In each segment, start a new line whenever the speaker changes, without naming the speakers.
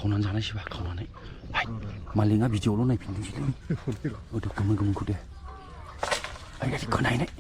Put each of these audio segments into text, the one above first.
खावनानै जानायसोबा खावनानै मालिकआ भिडिअ'ल' नायफिनदोंसै अदो गोमोन गोमोनखौ दे आयदाखौ खोनायनाय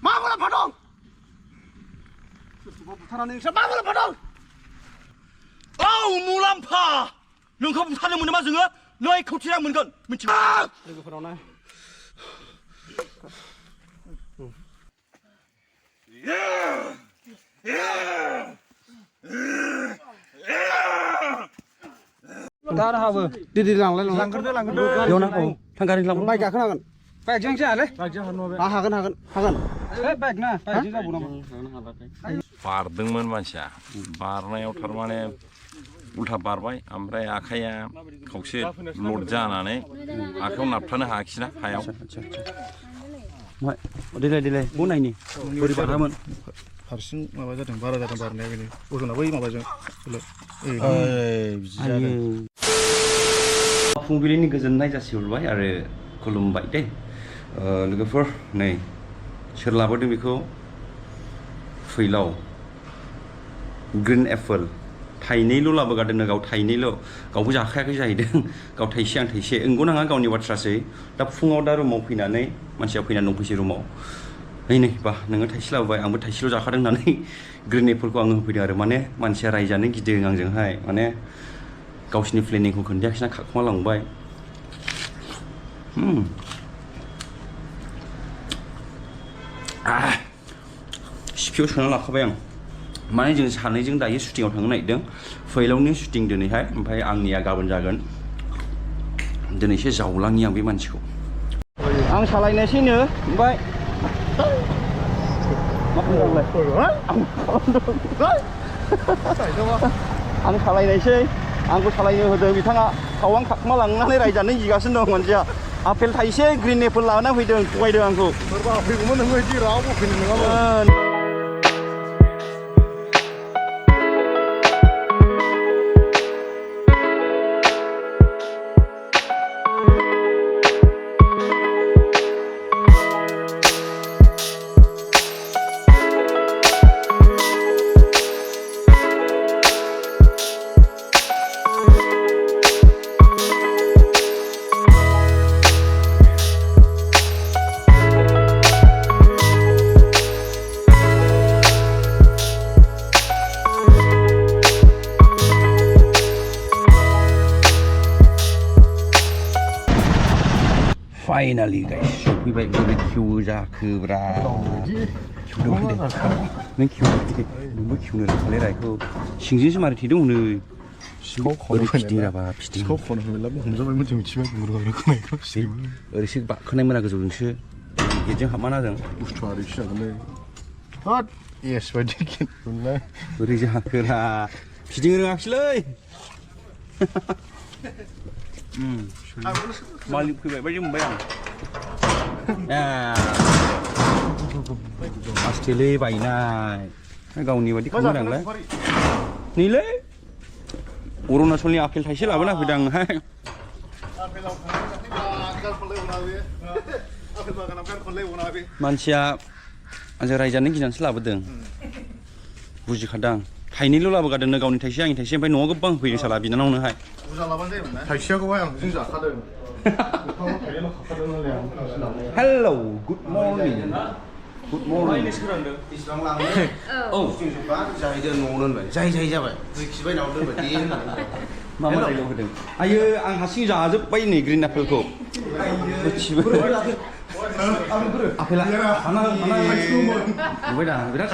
मा मुलाम्फा दं बुथारनानै नोंस्रा मा मुलाम्फा दं औ मुलाम्फा नोंखौ बुथारनो मोनो मा जोङो 9 कौटि रां मोनगोन मिथिबाय लोगोफोराव ना दार हाबो दिदि लांग्रोदो बेयाव ना थांगारि लांग्रो बाइक गाखोनो हागोन बाइकजों जायालै बाइकजों हागोन ए बाइक ना बाइकजों जाबावनांगौ
बारदोंमोन मानसिया बारनायाव थारमाने उल्था बारबाय ओमफ्राय आखाइया खावसे लड जानानै आखाइयाव नाबथानो हायाखिसैना हायाव
देलाय बनायनि बोरै बारामोन
हारसिं माबा जादों बारा जादों बारनाया बेनो अजना बै माबाजों
फुंबिलिनि गोजोननाय जासिहरबाय आरो खुलुमबाय दे लोगोफोर नै सोर लाबोदों बेखौ फैलाव ग्रिन एप्पल थाइनैल' लाबोगारदोंनो गाव थाइनैल' गावबो जाखायाखै जाहैदों गाव थाइसे आं थाइसे नंगौ नाङा गावनि बाथ्रासै दा फुङाव दा रुमाव फैनानै मानसिया फैनानै दंफैसै रुमाव नै बा नोङो थाइसे लाबोबाय आंबो थाइसेल' जाखादों होननानै ग्रिन एप्पलखौ आङो होफैदों आरो माने मानसिया रायजानो गिदों आंजोंहाय माने गावसिनि प्लेनिंखौ खोन्थायाखिसैना खाखुमा लांबाय सिफियाव सोना लाखाबाय आं माने जों सानैजों दायो शुटिंआव थांनो नागिरदों फैलावनि शुटिं दिनैहाय ओमफ्राय आंनिया गाबोन जागोन दिनैसो जावलांनि आं बे मानसिखौ आं सालायनोसैनो ओमफ्राय आं सालायनायसै आंखौ सालायनो होदों बिथाङा खावां खाखुमा लांनानै रायजानो गिगासिनो दं मानसिया आपेल थाइसे ग्रिन एप्पल लानानै फैदों थगायदों आंखौ
सोरबा फैगौमोन नोङो बिदि रावबो फैनो नङामोन
फाइनालि गाइस सफैबाय बोरै खेवो जाखोब्रा नों खेवदे नोंबो खेवनो रोंखालै रायखौ सिंजोंसो मारै थेदों हनै ओरै फिदिंराबा फिदिं
हमजाबायमोन जों मिथिबाय
ओरैसो बाखोनायमोन गोजौजोंसो गेटजों हाबमाना जों
बुस्थुआ ओरैसो जागोनलै हाट एस बायदि गेटलाय
बोरै जाखोरा फिदिंनो रोङाखिसैलै मालिक फैबाय बायदि मोनबाय आं आस्टेलै बायनाय गावनि बायदि खालामनांलाय नैलै अरुणाचलनि आपेल थाइसे लाबोना होफैदों आंनोहाय मानसिया आंजों रायजानो गिनानैसो लाबोदों बुजिखादों आं थाइनैल' लाबोगारदोंनो गावनि थाइसे आंनि थाइसे ओमफ्राय न'आव गोबां होफैदों साला बिनानावनोहाय
बुरजा लाबानो जायोमोन ना थाइसेखौहाय आं जों जाखादों
hello good morning good morning सोरांदों बेसेबां लाङो औ जोंजोंबा जाहैदों न'आवनो होनबाय जाय जाबाय दुइखिबाय नाव दोनबाय दे होननानै मा रायलाव होदों आयो आं हारसिं जाजोब्बाय नै ग्रिन आपेलखौ आपेला नुबाय दा बिराद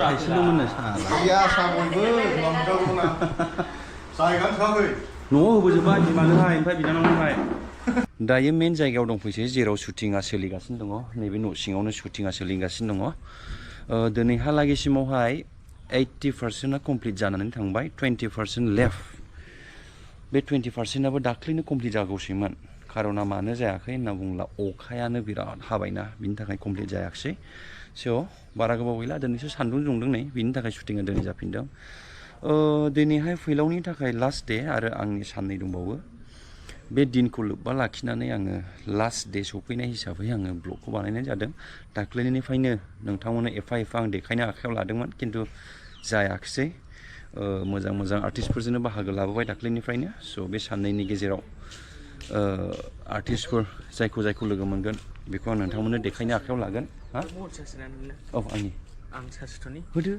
थाइसेल'मोननो न'आव होबोजोब्बाय बिमानोहाय ओमफ्राय बिनानावनोहाय दायो मेन जायगायाव दंफैसै जेराव शुटिंआ सोलिगासिनो दङ नैबे न' सिङावनो शुटिंआ सोलिगासिनो दङ दिनैहालागैसिमावहाय 80% कमप्लिट जानानै थांबाय 20% लेफ्ट बे 20%आबो दाख्लैनो कमप्लिट जागौसैमोन खारना मानो जायाखै होनना बुङोब्ला अखायानो बिराद हाबायना बिनि थाखाय कमप्लिट जायाखिसै स' बारा गोबाव गैला दिनैसो सान्दुं दुंदों नै बिनि थाखाय शुटिंआ दिनै जाफिनदों दिनैहाय फैलावनि थाखाय लास्ट दे आरो आंनि साननै दंबावो बे दिनखौ लोब्बा लाखिनानै आङो लास्ट डे सफैनाय हिसाबै आङो ब्लगखौ बानायनाय जादों दाख्लैनिफ्रायनो नोंथांमोननो एफा आं देखायनो आखायाव लादोंमोन खिन्थु जायाखिसै मोजां आर्टिस्टफोरजोंनो बाहागो लाबोबाय दाख्लैनिफ्रायनो स' बे साननैनि गेजेराव आर्टिस्टफोर जायखौ लोगो मोनगोन बेखौ आं नोंथांमोननो देखायनो आखायाव लागोन हा औ आंनि
आं सार्सट'नि
होदो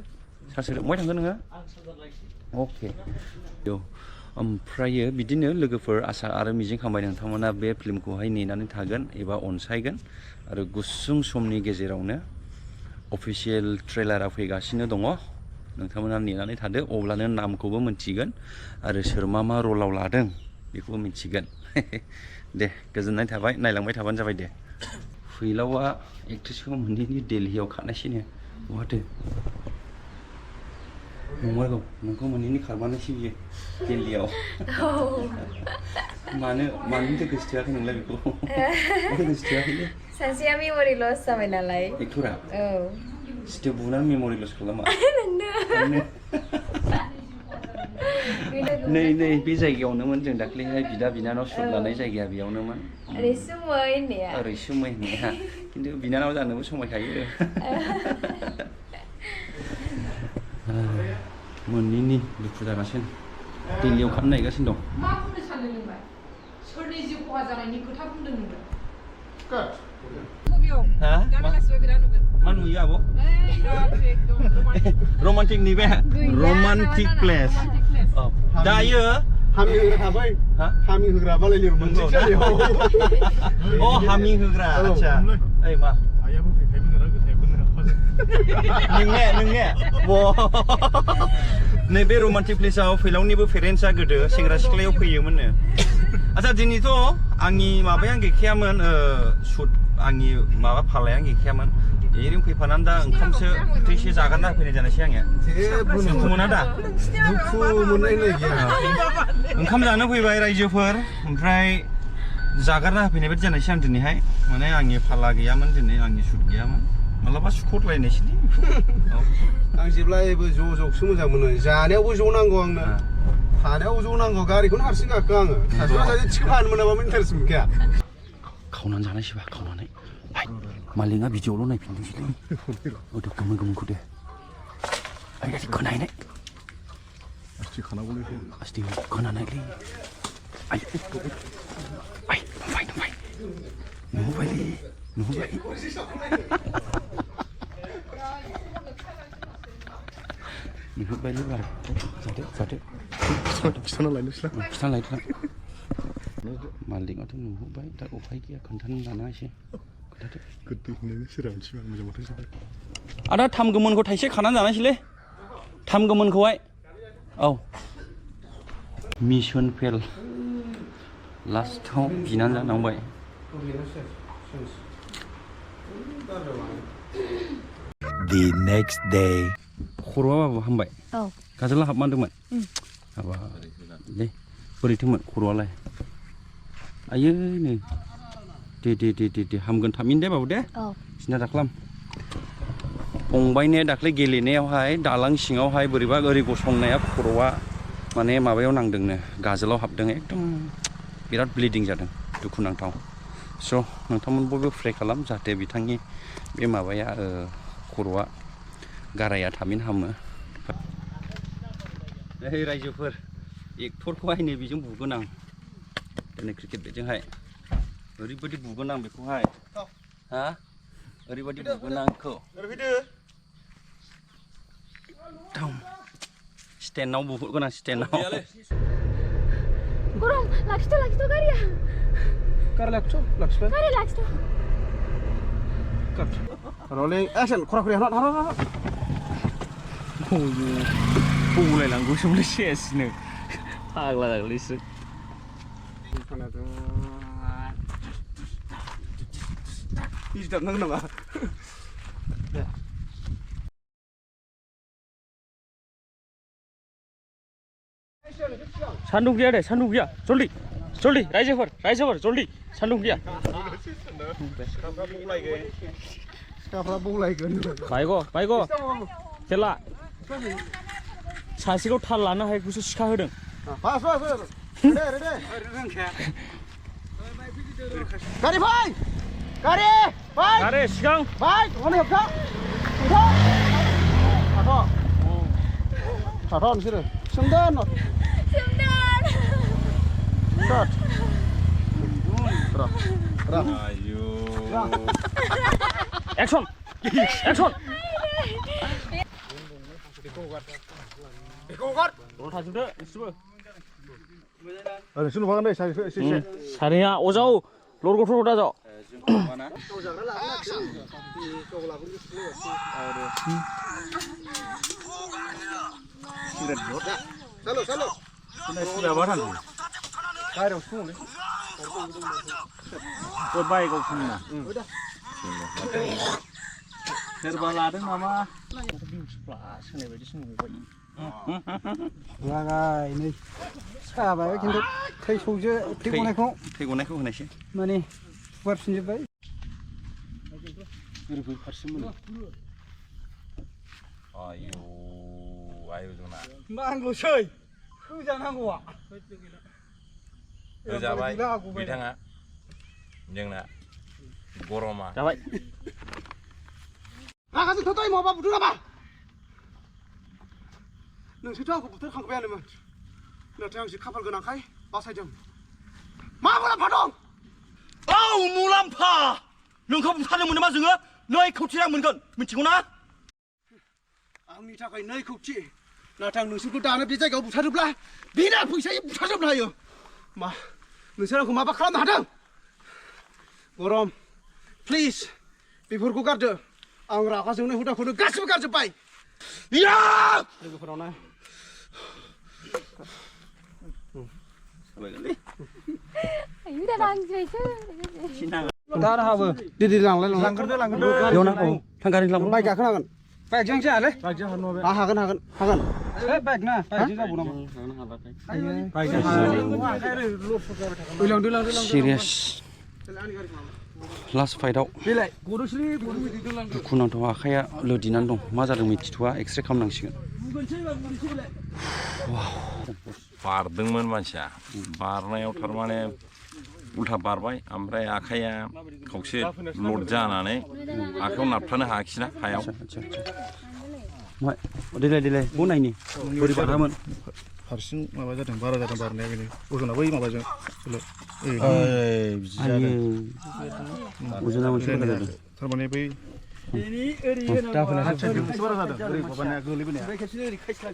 सार्सटो बहाय थांगोन नोङो अके ओमफ्रायो बिदिनो लोगोफोर आसा आरो मिजिं खालामबाय नोंथांमोना बे फिल्मखौहाय नेनानै थागोन एबा अनसायगोन आरो गुसुं समनि गेजेरावनो अफिसियेल ट्रेलारा फैगासिनो दङ नोंथांमोना नेनानै थादो अब्लानो नामखौबो मिन्थिगोन आरो सोर मा रलाव लादों बेखौबो मिन्थिगोन दे गोजोननाय थाबाय नायलांबाय थाबानो जाबाय दे फैलावआ एक्ट्रेसखौ मोनैनि दिल्लीयाव खारनायसैनो बहाथो नंमारगौ नोंखौ मोनैनि खारमानोसै बियो दिल्लीयाव मानो गोसोथोआखै नोंलाय बेखौ मानो गोसोथोआखैलै
सासेया मेम'रि लस जाबाय नालाय
एक्टरा
औ
सिथो बुनानै मेम'रि लस खालामा नै बे जायगायावनोमोन जों दाख्लैहाय बिदा बिनानाव सुट लानाय जायगाया बेयावनोमोन रैसुमै होननाया खिन्थु बिनानाव जानोबो समायखायो मोननैनि दुखु जागासिनो दिल्लीयाव खारनो नागिरगासिनो दं
मा बुंनो सानो नोंलाय सोरनि जिउ खहा जानायनि खोथा बुंदों नोङो
मा नुयो आब' रमान्टिक नि बे रमान्टिक प्लेस दायो
हामि होग्रा थाबाय हामि होग्रा बालाय लिरमोनसे जायगायाव
अ हामि होग्रा आच्छा ओइ मा
आयाबो फैखायमोन आरो गोथायमोन
नोंने नैबे रमान्टिक प्लेसआव फैलावनिबो पेरेन्टसा गोदो सेंग्रा सिख्लायाव फैयोमोननो आच्छा दिनैथ' आंनि माबाया गैखायामोन शुट आंनि माबा फालाया गैखायामोन एरैनो फैफानानै दा ओंखामसो ओंख्रिसो जागारना होफैनाय जानायसै आङो दुखु मोना दा
दुखु मोननाय गैया
ओंखाम जानो फैबाय रायजोफोर ओमफ्राय जागारना होफैनाय बायदि जानायसै आं दिनैहाय माने आंनि फाला गैयामोन दिनै आंनि शुट गैयामोन मालाबा सुख'लायनायसैलै
आं जेब्लायबो ज'सो मोजां मोनो जानायावबो ज' नांगौ आंनो थानायाव ज' नांगौ गारिखौनो हारसिं गाखो आङो सासे थिखो फानो मोनाबा इन्टारेस्ट मोनखाया
खावनानै जानायसैबा खावनानै मालिकआ भिडिअ'ल' नायफिनदोंसैलै गोदो गोमोनखौ दे खोनायनाय आस्ति खोनानायलै नुबायलै नुहुरबायलै बार जादो
खिथाना लायनोसै
खिथाना लायदो मालिकआथ' नुहुरबाय दा उफाय गैया खोन्थानो लाना एसे खोन्थादो
गोदै होननानै सोरहा मिथिबाय आं मोजां मोनथारसै
आदा थाम गोमोनखौ थाइसे खानानै जानायसैलै थाम गोमोनखौहाय औ मिशन फेल लास्टआव बिनानै जानांबाय
The next day.
खर'आ बाबु हामबाय
औ
गाजोला हाबमानदोंमोन हाबा दे बोरैथोमोन खर'आलाय आयै नै दे हामगोन थाबैनो दे बाबु दे सिन्था दाखालाम फंबायने दाख्लै गेलेनायावहाय दालां सिङावहाय बोरैबा ओरै गसंनाया खर'आ माने माबायाव नांदोंनो गाजोलाव हाबदों एकदम बिराद ब्लिडिं जादों दुखुनांथाव स' नोंथांमोन बयबो प्रे खालाम जाहाथे बिथांनि बे माबाया खर'आ गाराया थाबैनो हामो नै रायजोफोर एक्टरखौहाय नै बेजों बुगोन आं दिनै क्रिकेट बेटजोंहाय ओरैबायदि बुगोन आं बेखौहाय हा ओरैबायदि बुगोन आंखौ स्टेन्डआव बुहरगोन आं स्टेन्डआव
गरम लाखिथ' गारिया
गारि लाखिबाय
गारि लाखिथ'
रलिं एक्सन खरा हाना
बौलायलांगौसोमोन सेसनो फाग्ला जागोनलै
दाबनांगौ नामा
सान्दुं गैया दे सान्दुं गैया जल्दि रायजोफोर जल्दि सान्दुं गैया
सिखाफ्रा बौलायगोन
बायग' खेला सासेखौ थाल लानो हायैखौसो सिखा होदों
가리 파이! 가리! 파이!
가리 시강
파이! 원해 없다! 가서! 가서 싫어. 승단! 승단! 그럼.
아유.
액션 액션 오늘 다 준비 있으면
수능 방안에 잘
사리야 오자우 로르고 오다죠
살로 살로.
sudah barang
가리 수능.
jabai godwng udah serba ladang mama sini baju sungguh
라가 이네 사바요 근데 태소제 피곤해고
피곤해고 그네시
많이 버신지 봐.
그리고 하시면
아유 아유 누나.
망고 셔이 흐잔하고 와.
jabai 비탕아 정나 고로마
jabai
나가서 더 따위 먹어봐 들어봐. नोंसोरथ' आंखौ बुथारखांबायानोमोन नाथाय आं जि खाफाल गोनांखाय बासायदों मा मुलाम्फा दं
औ मुलाम्फा नोंखौ बुथारनो मोनोबा जोङो 2 कौटि रां मोनगोन मिथिगौना
आंनि थाखाय 2 कौटि नाथाय आं नोंसोरखौ दानो बे जायगायाव बुथारोब्ला बिना फैसायै बुथारजोबनो हायो मा नोंसोर आंखौ माबा खालामनो हादों गरम प्लिज बेफोरखौ गारदो आं रागा जोंनाय हुदाखौनो गासिबो गारजोब्बाय या लोगोफोरावना
Udah langsung itu.
दाना हाबो दिदि लांग्रोदो
बेयावना औ थांगारि लांनो
बाइक गाखोनो हागोन बाइकजों जायालै बाइकजों हागोन हागोन ए बाइक ना बाइकजों जाबो नामा बाइकजों हागोन
सिरियास लास्ट फाइटआव दुखुनांथाव आखाइया लोदिनानै दं मा जादों मिथिथ'आ एक्सरे खालामनांसिगोन
बारदोंमोन मानसिया बारनायाव थारमाने उल्था बारबाय ओमफ्राय आखाइया खावसे लड जानानै आखाइयाव नाबथानो हायाखिसैना हायाव
देलाय बनायनि बोरै बारामोन
हारसिं माबा जादों बारा जादों बारनाया बेनो अजना बै माबाजों
अजना मोनसे बारा जादों
थारमाने बै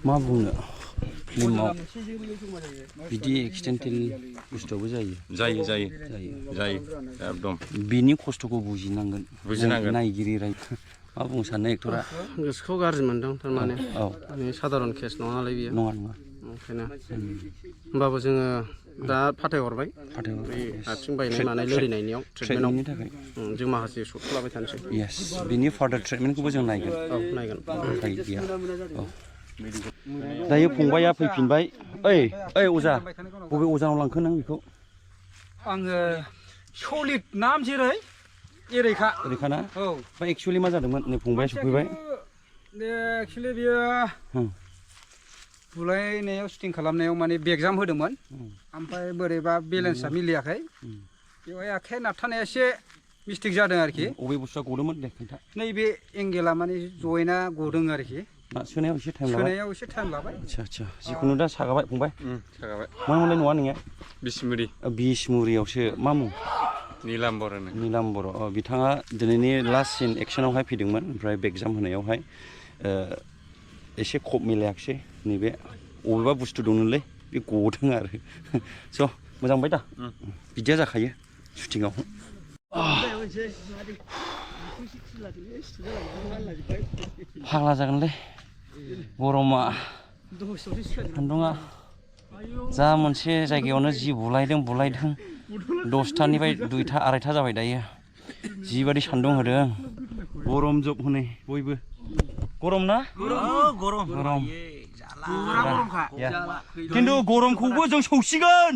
मा बुंनो फिल्माव बिदि एक्सिडेन्टेल बुस्थुआबो जायो
एकदम
बिनि खस्थ'खौ बुजिनांगोन नायगिरि मा बुंनो सानो एक्टरा
गोसोखौ गाज्रि मोनदों थारमाने
औ
साधारन केस नङा नालाय बियो
नङा
ओंखायनो होमबाबो जोङो दा फाथायहरबाय आथिं बायनाय मानाय लोरिनायनियाव ट्रिटमेन्टनि थाखाय जों माखासे शट खालामबाय थानोसै
येस बिनि फार्दार ट्रिटमेन्टखौबो जों नायगोन
औ नायगोन
दायो फंबाया फैफिनबाय ओइ अजा बबे अजानाव लांखो नों बेखौ
आङो सलिड नाम जेरै एरैखा
ना औ ओमफ्राय एक्चुवेलि मा जादोंमोन नै फंबाया सफैबाय
एक्चुवेलि बियो बुलायनायाव शुटिं खालामनायाव माने बेगजाम होदोंमोन ओमफ्राय बोरैबा बेलेन्सआ मिलियाखै बेवहाय आखाइया नाबथानाया एसे मिस्टेक जादों आरोखि
अबे बुस्थुआ गदोंमोन दे खोन्था
नैबे एंगेला माने जयेना गदों आरोखि
सोनायाव एसे टाइम
लाबाय
आच्छा जिखुनु दा सागाबाय फंबाय मा मोनलाय नङा नोङो बिसमुरियावसो मा मुं निलाम बर' बिथाङा दिनैनि लास्ट सिन एक्सनावहाय फैदोंमोन ओमफ्राय बेगजाम होनायावहाय एसे खब मिलायाखिसै नैबे अबेबा बुस्थु दंनोलै बे गदों आरो स' मोजां मोनबाय दा बिदिया जाखायो शुटिंआव फाग्ला जागोनलै गरमा सान्दुङा जा मोनसे जायगायावनो जि बुलायदों 10थानिफ्राय 2था 2:30 जाबाय दायो जिबादि सान्दुं होदों गरम जोब हनै बयबो गरम ना गरम खिन्थु गरमखौबो जों सौसिगोन